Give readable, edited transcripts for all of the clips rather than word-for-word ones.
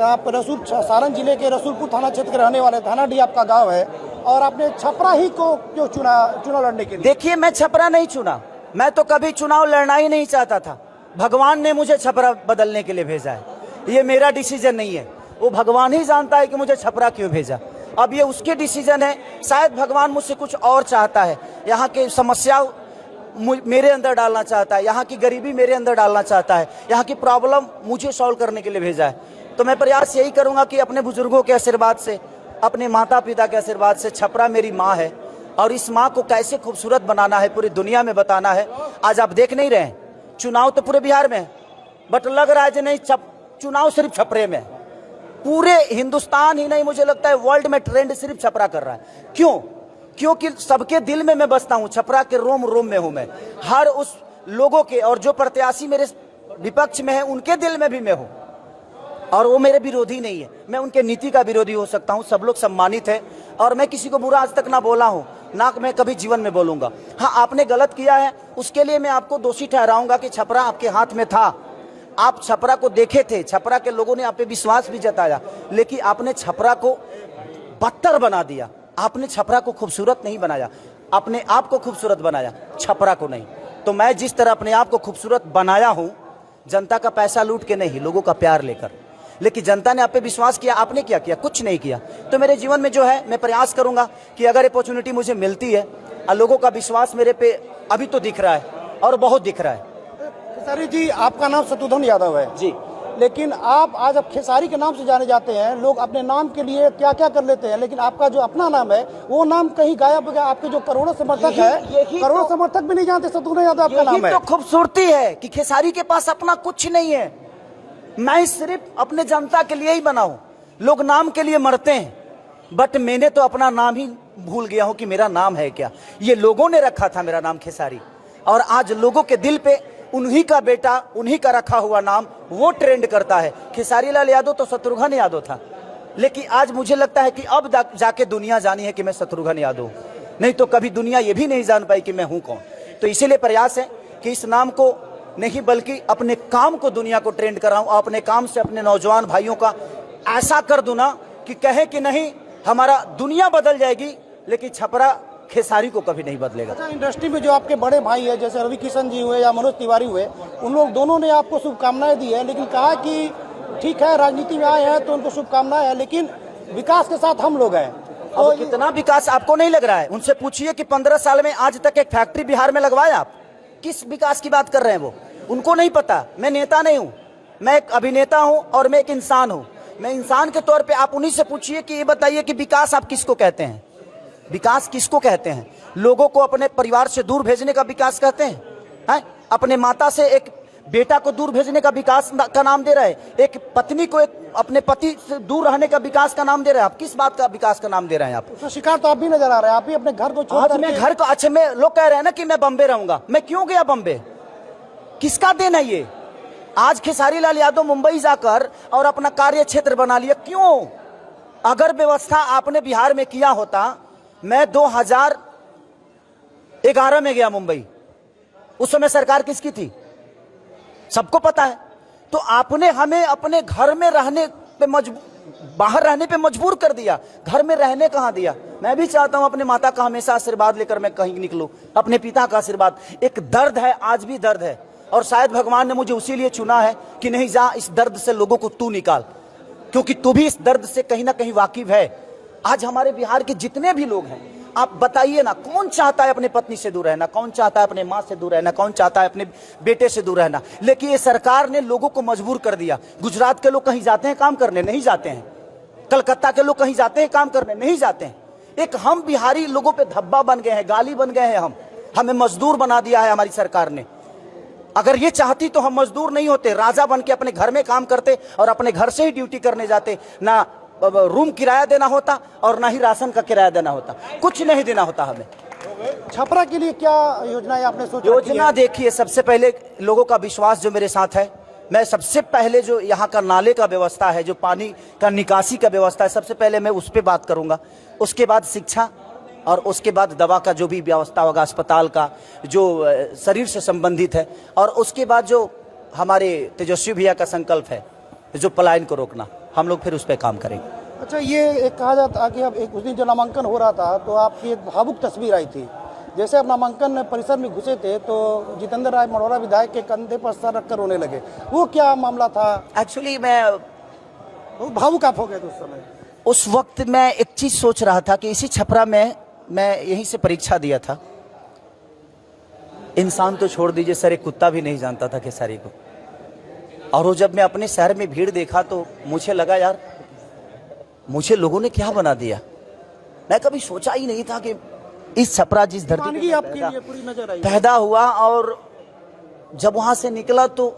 आप सारण जिले के रसूलपुर थाना क्षेत्र के रहने वाले, थाना डी आपका गांव है, और आपने छपरा ही को क्यों चुनाव लड़ने के लिए? देखिए, मैं छपरा नहीं चुना, मैं तो कभी चुनाव लड़ना ही नहीं चाहता था। भगवान ने मुझे छपरा बदलने के लिए भेजा है, ये मेरा डिसीजन नहीं है। वो भगवान ही जानता है कि मुझे छपरा क्यों भेजा। अब ये उसके डिसीजन है, शायद भगवान मुझसे कुछ और चाहता है। यहाँ की समस्या मेरे अंदर डालना चाहता है, यहाँ की गरीबी मेरे अंदर डालना चाहता है, यहाँ की प्रॉब्लम मुझे सॉल्व करने के लिए भेजा है। तो मैं प्रयास यही करूँगा कि अपने बुजुर्गों के आशीर्वाद से, अपने माता पिता के आशीर्वाद से, छपरा मेरी माँ है और इस माँ को कैसे खूबसूरत बनाना है पूरी दुनिया में बताना है। आज आप देख नहीं रहे हैं, चुनाव तो पूरे बिहार में है, बट लग रहा है कि नहीं चुनाव सिर्फ छपरे में है। पूरे हिंदुस्तान ही नहीं, मुझे लगता है वर्ल्ड में ट्रेंड सिर्फ छपरा कर रहा है। क्यों? क्योंकि सबके दिल में मैं बसता हूं, छपरा के रोम रोम में हूं मैं। हर उस लोगों के और जो प्रत्याशी मेरे विपक्ष में है उनके दिल में भी मैं हूं, और वो मेरे विरोधी नहीं है। मैं उनके नीति का विरोधी हो सकता हूं, सब लोग सम्मानित है, और मैं किसी को बुरा आज तक ना बोला हूं, ना मैं कभी जीवन में बोलूंगा। हाँ, आपने गलत किया है, उसके लिए मैं आपको दोषी ठहराऊंगा कि छपरा आपके हाथ में था, आप छपरा को देखे थे, छपरा के लोगों ने आप पे विश्वास भी जताया, लेकिन आपने छपरा को बदतर बना दिया। आपने छपरा को खूबसूरत नहीं बनाया, अपने आप को खूबसूरत बनाया, छपरा को नहीं। तो मैं जिस तरह अपने आप को खूबसूरत बनाया हूं, जनता का पैसा लूट के नहीं, लोगों का प्यार लेकर, लेकिन जनता ने आप पे विश्वास किया, आपने क्या किया? कुछ नहीं किया। तो मेरे जीवन में जो है, मैं प्रयास करूंगा कि अगर अपॉर्चुनिटी मुझे मिलती है और लोगों का विश्वास मेरे पे अभी तो दिख रहा है और बहुत दिख रहा है। खेसारी जी, आपका नाम शत्रुघ्न यादव है जी, लेकिन आप आज अब खेसारी के नाम से जाने जाते हैं। लोग अपने नाम के लिए क्या क्या कर लेते हैं, लेकिन आपका जो अपना नाम है वो नाम कहीं गायब हो गया। आपके जो करोड़ों समर्थक है, करोड़ों समर्थक भी नहीं जानते शत्रुघ्न यादव आपका नाम है। तो खूबसूरती है कि खेसारी के पास अपना कुछ नहीं है। मैं सिर्फ अपने जनता के लिए ही बना हूं। लोग नाम के लिए मरते हैं, बट मैंने तो अपना नाम ही भूल गया हूं कि मेरा नाम है क्या। ये लोगों ने रखा था मेरा नाम खेसारी, और आज लोगों के दिल पे उन्हीं का बेटा, उन्हीं का रखा हुआ नाम वो ट्रेंड करता है। खेसारी लाल यादव तो शत्रुघ्न यादव था, लेकिन आज मुझे लगता है कि अब जाके दुनिया जानी है कि मैं शत्रुघ्न यादव, नहीं तो कभी दुनिया ये भी नहीं जान पाई कि मैं हूं कौन। तो इसीलिए प्रयास है कि इस नाम को नहीं बल्कि अपने काम को दुनिया को ट्रेंड कराऊं, और अपने काम से अपने नौजवान भाइयों का ऐसा कर दूं ना कि कहे कि नहीं, हमारा दुनिया बदल जाएगी, लेकिन छपरा खेसारी को कभी नहीं बदलेगा। अच्छा, इंडस्ट्री में जो आपके बड़े भाई है, जैसे रवि किशन जी हुए या मनोज तिवारी हुए, उन लोग दोनों ने आपको शुभकामनाएं दी है, लेकिन कहा कि ठीक है, राजनीति में आए हैं तो उनको शुभकामनाएं है, लेकिन विकास के साथ हम लोग हैं। तो कितना विकास आपको नहीं लग रहा है? उनसे पूछिए कि 15 साल में आज तक एक फैक्ट्री बिहार में लगवाया आप? किस विकास की बात कर रहे हैं वो? उनको नहीं पता। मैं नेता नहीं हूं, मैं एक अभिनेता हूं और मैं एक इंसान हूं। मैं इंसान के तौर पे आप उन्हीं से पूछिए कि ये बताइए कि विकास आप किसको कहते हैं? विकास किसको कहते हैं? लोगों को अपने परिवार से दूर भेजने का विकास कहते हैं? अपने माता से एक बेटा को दूर भेजने का विकास का नाम दे रहे हैं? एक पत्नी को एक अपने पति से दूर रहने का विकास का नाम दे रहे हैं? आप किस बात का विकास का नाम दे रहे हैं? आप तो शिकार तो आप भी नजर आ रहे हैं, आप भी अपने घर को छोड़ आज मैं घर को, अच्छा, मैं लोग कह रहे हैं ना कि मैं बम्बे रहूंगा। मैं क्यों गया बम्बे? किसका देन है ये? आज खेसारी लाल यादव मुंबई जाकर और अपना कार्य क्षेत्र बना लिया, क्यों? अगर व्यवस्था आपने बिहार में किया होता, मैं 2011 में गया मुंबई, उस समय सरकार किसकी थी सबको पता है। तो आपने हमें अपने घर में रहने पे बाहर रहने पे मजबूर कर दिया, घर में रहने कहां दिया। मैं भी चाहता हूं अपने माता का हमेशा आशीर्वाद लेकर मैं कहीं निकलूं, अपने पिता का आशीर्वाद। एक दर्द है, आज भी दर्द है, और शायद भगवान ने मुझे उसी लिए चुना है कि नहीं, जा इस दर्द से लोगों को तू निकाल, क्योंकि तू भी इस दर्द से कहीं ना कहीं वाकिफ है। आज हमारे बिहार के जितने भी लोग हैं, आप बताइए ना, कौन चाहता है अपने पत्नी से दूर रहना? कौन चाहता है अपने माँ से दूर रहना? कौन चाहता है अपने बेटे से दूर रहना? लेकिन ये सरकार ने लोगों को मजबूर कर दिया। गुजरात के लोग कहीं जाते हैं काम करने? नहीं जाते हैं। कलकत्ता के लोग कहीं जाते हैं काम करने? नहीं जाते हैं। एक हम बिहारी लोगों पे धब्बा बन गए हैं, गाली बन गए हैं। हमें मजदूर बना दिया है हमारी सरकार ने। अगर ये चाहती तो हम मजदूर नहीं होते, राजा बन के अपने घर में काम करते और अपने घर से ही ड्यूटी करने जाते। ना रूम किराया देना होता और ना ही राशन का किराया देना होता, कुछ नहीं देना होता हमें। छपरा के लिए क्या योजना है आपने सोचा? योजना देखिए, सबसे पहले लोगों का विश्वास जो मेरे साथ है, मैं सबसे पहले जो यहाँ का नाले का व्यवस्था है, जो पानी का निकासी का व्यवस्था है, सबसे पहले मैं उस पर बात करूंगा। उसके बाद शिक्षा, और उसके बाद दवा का जो भी व्यवस्था होगा, अस्पताल का जो शरीर से संबंधित है, और उसके बाद जो हमारे तेजस्वी भैया का संकल्प है, जो पलायन को रोकना, हम लोग फिर उस पर काम करेंगे। अच्छा, ये एक कहा जाता है कि अब एक उस दिन जो नामांकन हो रहा था तो आपकी एक भावुक तस्वीर आई थी। जैसे आप नामांकन परिसर में घुसे थे तो जितेंद्र राय मढ़ौरा विधायक के कंधे पर सर रखकर रोने लगे, वो क्या मामला था? एक्चुअली मैं बहुत भावुक आप हो गए थे उस समय। उस वक्त मैं एक चीज सोच रहा था कि इसी छपरा में मैं यहीं से परीक्षा दिया था। इंसान तो छोड़ दीजिए सर, एक कुत्ता भी नहीं जानता था खेसारी को। और वो जब मैं अपने शहर में भीड़ देखा तो मुझे लगा यार, मुझे लोगों ने क्या बना दिया। मैं कभी सोचा ही नहीं था कि इस छपरा जिस धरती पे आपके लिए पूरी नजर आई पैदा हुआ, और जब वहां से निकला तो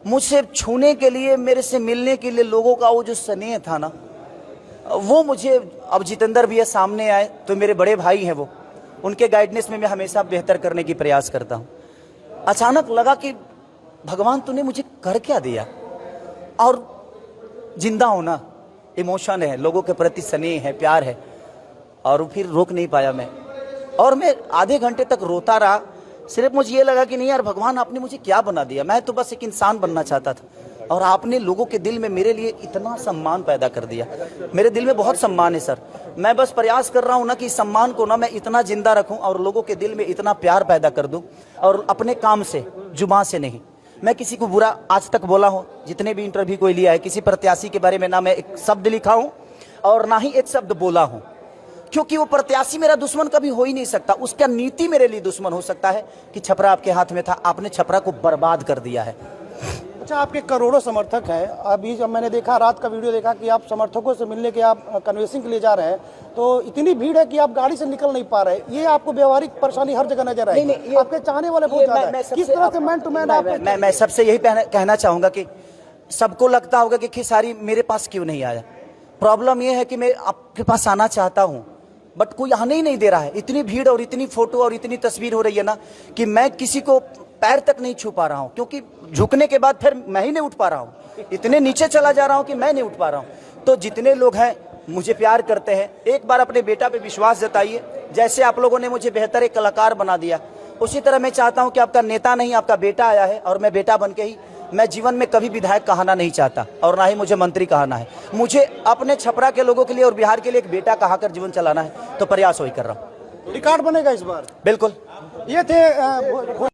मुझसे छूने के लिए, मेरे से मिलने के लिए लोगों का वो जो स्नेह था ना, वो मुझे, अब जितेंद्र भी सामने आए तो मेरे बड़े भाई हैं, वो उनके गाइडेंस में मैं हमेशा बेहतर करने की प्रयास करता हूँ। अचानक लगा कि भगवान तूने मुझे कर क्या दिया। और जिंदा होना, इमोशन है, लोगों के प्रति स्नेह है, प्यार है, और फिर रोक नहीं पाया मैं। और मैं आधे घंटे तक रोता रहा। सिर्फ मुझे ये लगा कि नहीं यार भगवान, आपने मुझे क्या बना दिया। मैं तो बस एक इंसान बनना चाहता था, और आपने लोगों के दिल में मेरे लिए इतना सम्मान पैदा कर दिया। मेरे दिल में बहुत सम्मान है सर। मैं बस प्रयास कर रहा हूँ ना कि इस सम्मान को ना मैं इतना जिंदा रखूं और लोगों के दिल में इतना प्यार पैदा कर दूं, और अपने काम से, जुबान से नहीं। मैं किसी को बुरा आज तक बोला हूँ, जितने भी इंटरव्यू कोई लिया है, किसी प्रत्याशी के बारे में ना मैं एक शब्द लिखा हूँ और ना ही एक शब्द बोला हूँ, क्योंकि वो प्रत्याशी मेरा दुश्मन कभी हो ही नहीं सकता। उसका नीति मेरे लिए दुश्मन हो सकता है कि छपरा आपके हाथ में था, आपने छपरा को बर्बाद कर दिया है। अच्छा, आपके करोड़ों समर्थक हैं। अभी जब मैंने देखा, रात का वीडियो देखा कि आप समर्थकों से मिलने के, आप कन्वेंसिंग के लिए जा रहे हैं, तो इतनी भीड़ है कि आप गाड़ी से निकल नहीं पा रहे। ये आपको व्यवहारिक परेशानी हर जगह नजर आई। आपके चाहने वाले बहुत ज्यादा हैं। किस तरह से मैन टू मैन आप? मैं सबसे यही कहना चाहूंगा कि सबको लगता होगा कि खेसारी मेरे पास क्यों नहीं आया। प्रॉब्लम यह है कि मैं आपके पास आना चाहता हूँ, बट कोई आने ही नहीं दे रहा है। इतनी भीड़ और इतनी फोटो और इतनी तस्वीर हो रही है ना कि मैं किसी को पैर तक नहीं छू पा रहा हूं, क्योंकि झुकने के बाद फिर मैं ही नहीं उठ पा रहा हूं। इतने नीचे चला जा रहा हूं कि मैं नहीं उठ पा रहा हूं। तो जितने लोग हैं मुझे प्यार करते हैं, एक बार अपने बेटा पे विश्वास जताइए। जैसे आप लोगों ने मुझे बेहतर एक कलाकार बना दिया, उसी तरह मैं चाहता हूं कि आपका नेता नहीं, आपका बेटा आया है, और मैं बेटा बन के ही, मैं जीवन में कभी विधायक कहना नहीं चाहता और ना ही मुझे मंत्री कहना है। मुझे अपने छपरा के लोगों के लिए और बिहार के लिए एक बेटा कहकर जीवन चलाना है, तो प्रयास वही कर रहा हूँ। रिकॉर्ड बनेगा इस बार? बिल्कुल। ये थे